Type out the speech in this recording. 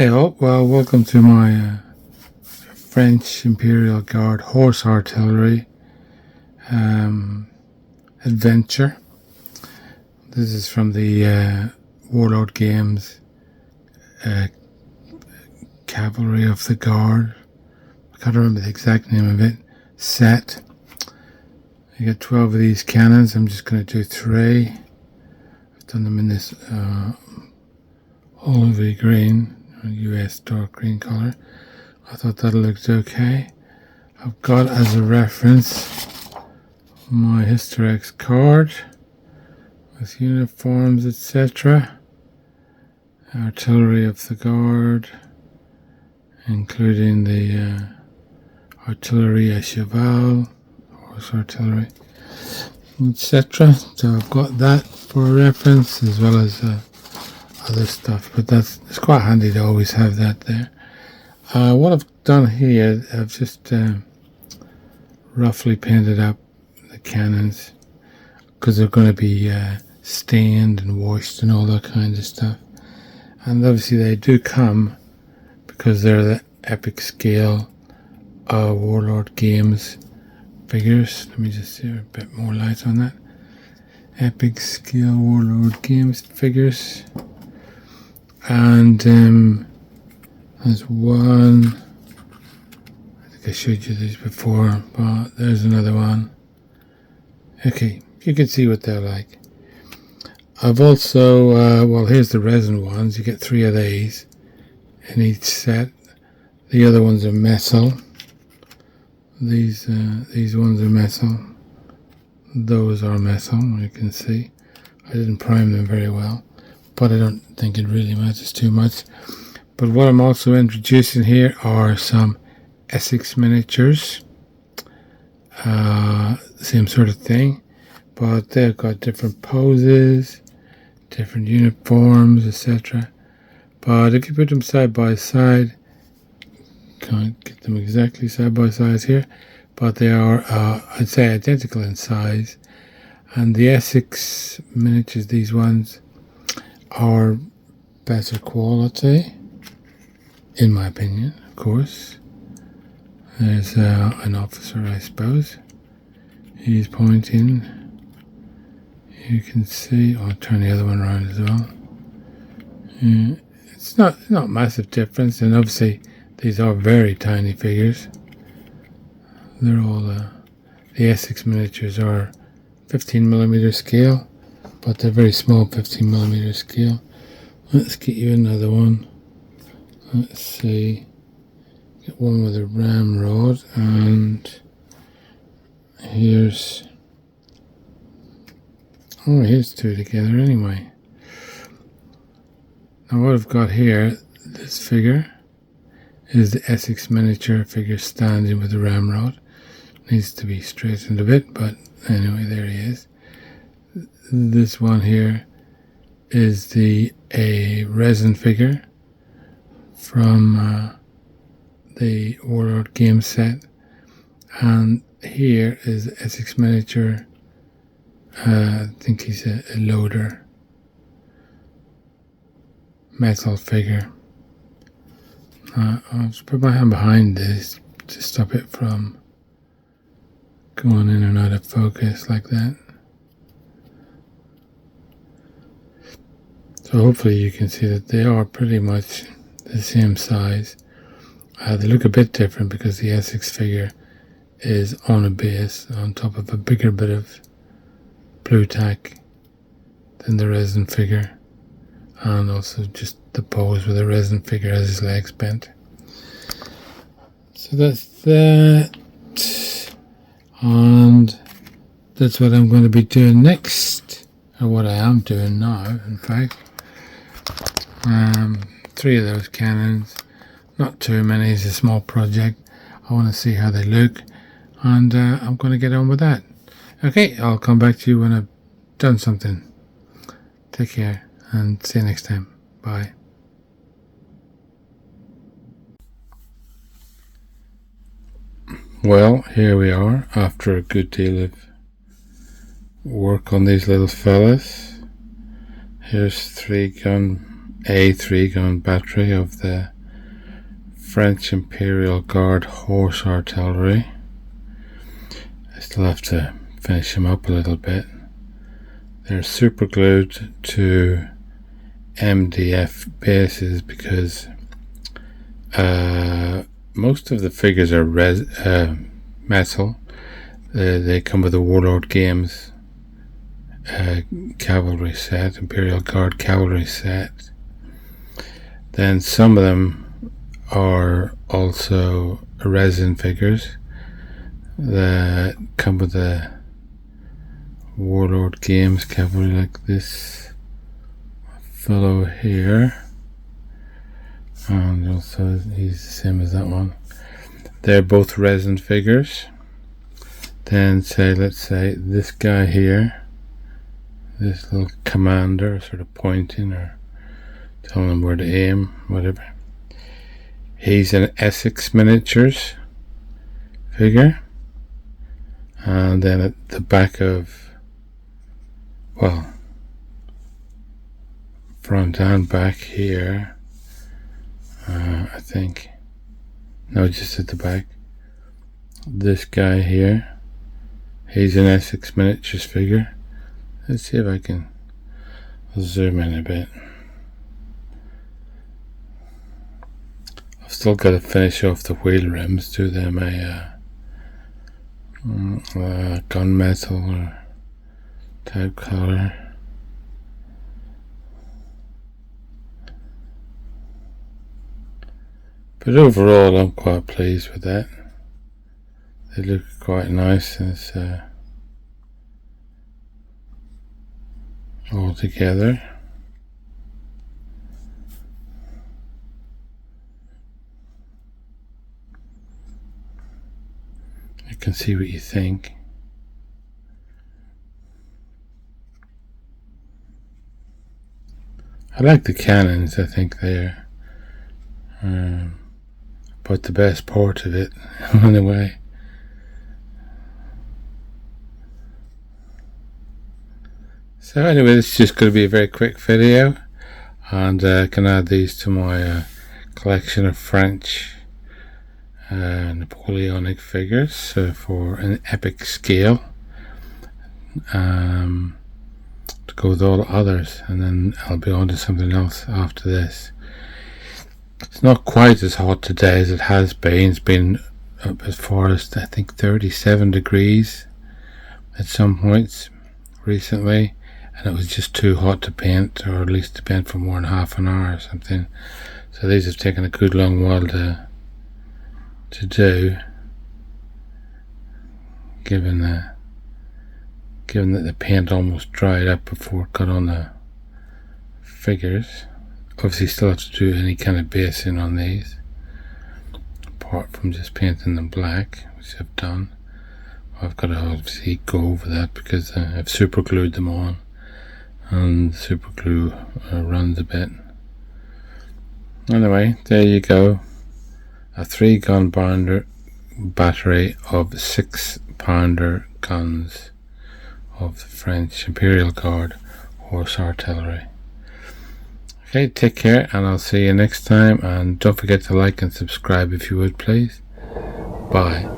Hey all, well welcome to my French Imperial Guard Horse Artillery adventure. This is from the Warlord games Cavalry of the Guard. I can't remember the exact name of it. Set. You get 12 of these cannons. I'm just going to do 3. I've done them in this olivey green, US dark green colour. I thought that looked okay. I've got as a reference my Hysterex card with uniforms, etc. Artillery of the Guard, including the artillery à cheval, horse artillery, etc. So I've got that for a reference, as well as other stuff, but it's quite handy to always have that there. What I've done here, I've just roughly painted up the cannons because they're going to be stained and washed and all that kind of stuff. And obviously they do come because they're the epic scale Warlord games figures. Let me just see a bit more light on that. Epic scale Warlord games figures. And there's one, I think I showed you these before, but there's another one. Okay, you can see what they're like. I've also, well, here's the resin ones. You get 3 of these in each set. The other ones are metal. These ones are metal. Those are metal, you can see. I didn't prime them very well, but I don't think it really matters too much. But what I'm also introducing here are some Essex miniatures. Same sort of thing, but they've got different poses, different uniforms, etc. But if you put them side by side, can't get them exactly side by side here, but they are, I'd say, identical in size. And the Essex miniatures, these ones, are better quality, in my opinion, of course. There's an officer, I suppose. He's pointing. You can see, I'll turn the other one around as well. It's not massive difference, and obviously these are very tiny figures. They're all, the Essex miniatures are 15mm scale, but they're very small 15mm scale. Let's get you another one. Let's see. Get one with a ramrod, and here's 2 together anyway. Now what I've got here, this figure, is the Essex miniature figure standing with the ramrod. Needs to be straightened a bit, but anyway, there he is. This one here is a resin figure from the Warlord game set, and here is the Essex miniature. I think he's a loader metal figure. I'll just put my hand behind this to stop it from going in and out of focus like that. So hopefully you can see that they are pretty much the same size. They look a bit different because the Essex figure is on a base on top of a bigger bit of blue tack than the resin figure, and also just the pose where the resin figure has his legs bent. So that's that, and that's what I'm going to be doing next, or what I am doing now, in fact. 3 of those cannons, not too many, it's a small project. I want to see how they look, and I'm going to get on with that. Okay, I'll come back to you when I've done something. Take care, and see you next time. Bye. Well, here we are after a good deal of work on these little fellas. Here's 3 gun a 3-gun battery of the French Imperial Guard horse artillery. I still have to finish them up a little bit. They're super glued to MDF bases because most of the figures are metal. They come with a Warlord Games cavalry set, Imperial Guard cavalry set. Then some of them are also resin figures that come with a Warlord Games cavalry, like this fellow here, and also he's the same as that one. They're both resin figures. Then let's say this guy here, this little commander, sort of pointing or telling him where to aim, whatever. He's an Essex miniatures figure. And then at the back of, well, front and back here, I think, no, just at the back, this guy here, he's an Essex miniatures figure. Let's see if I can zoom in a bit. I've still got to finish off the wheel rims, do them a gunmetal or type color. But overall, I'm quite pleased with that. They look quite nice as all together. You can see what you think. I like the cannons. I think they're but the best part of it, in a way. So anyway, this is just going to be a very quick video, and I can add these to my collection of French Napoleonic figures for an epic scale, to go with all the others, and then I'll be on to something else after this. It's not quite as hot today as it has been. It's been up as far as, I think, 37 degrees at some points recently, and it was just too hot to paint, or at least to paint for more than half an hour or something. So these have taken a good long while to do, given that the paint almost dried up before it got on the figures. Obviously still have to do any kind of basing on these, apart from just painting them black, which I've done. I've got to obviously go over that because I've super glued them on, and super glue runs a bit. Anyway, there you go, a 3-gun battery of 6-pounder guns of the French Imperial Guard horse artillery. Okay, take care, and I'll see you next time, and don't forget to like and subscribe if you would, please. Bye.